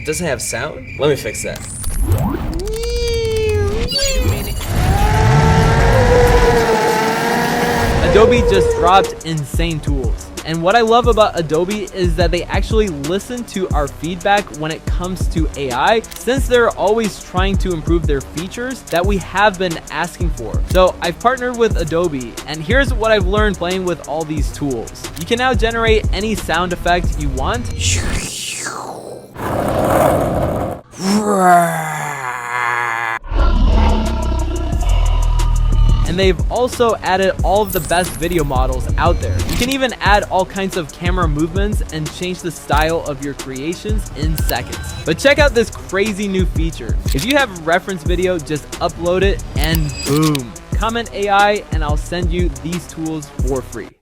doesn't have sound? Let me fix that. Adobe just dropped insane tools. And what I love about Adobe is that they actually listen to our feedback when it comes to AI, since they're always trying to improve their features that we have been asking for. So I've partnered with Adobe, and here's what I've learned playing with all these tools. You can now generate any sound effect you want. And they've also added all of the best video models out there. You can even add all kinds of camera movements and change the style of your creations in seconds. But check out this crazy new feature. If you have a reference video, just upload it and boom. Comment AI and I'll send you these tools for free.